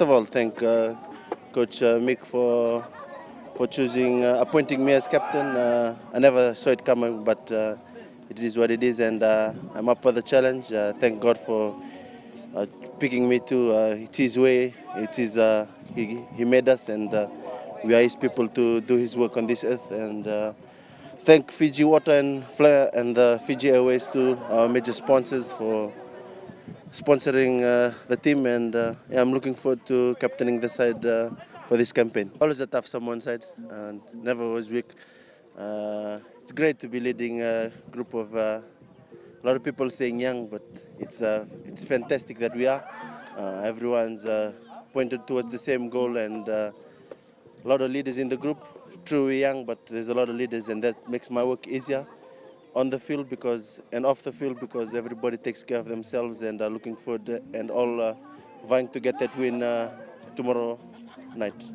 First of all, thank Coach Mick for choosing, appointing me as captain. I never saw it coming, but it is what it is, and I'm up for the challenge. Thank God for picking me too. It's His way. It is He made us, and we are His people to do His work on this earth. And thank Fiji Water and Flare and Fiji Airways too, our major sponsors, for sponsoring the team, and yeah, I'm looking forward to captaining the side for this campaign. Always a tough someone side, never was weak. It's great to be leading a group of a lot of people saying young, but it's fantastic that we are. Everyone's pointed towards the same goal, and a lot of leaders in the group. True, we're young, but there's a lot of leaders, and that makes my work easier on the field and off the field, because everybody takes care of themselves and are looking forward and all vying to get that win tomorrow night.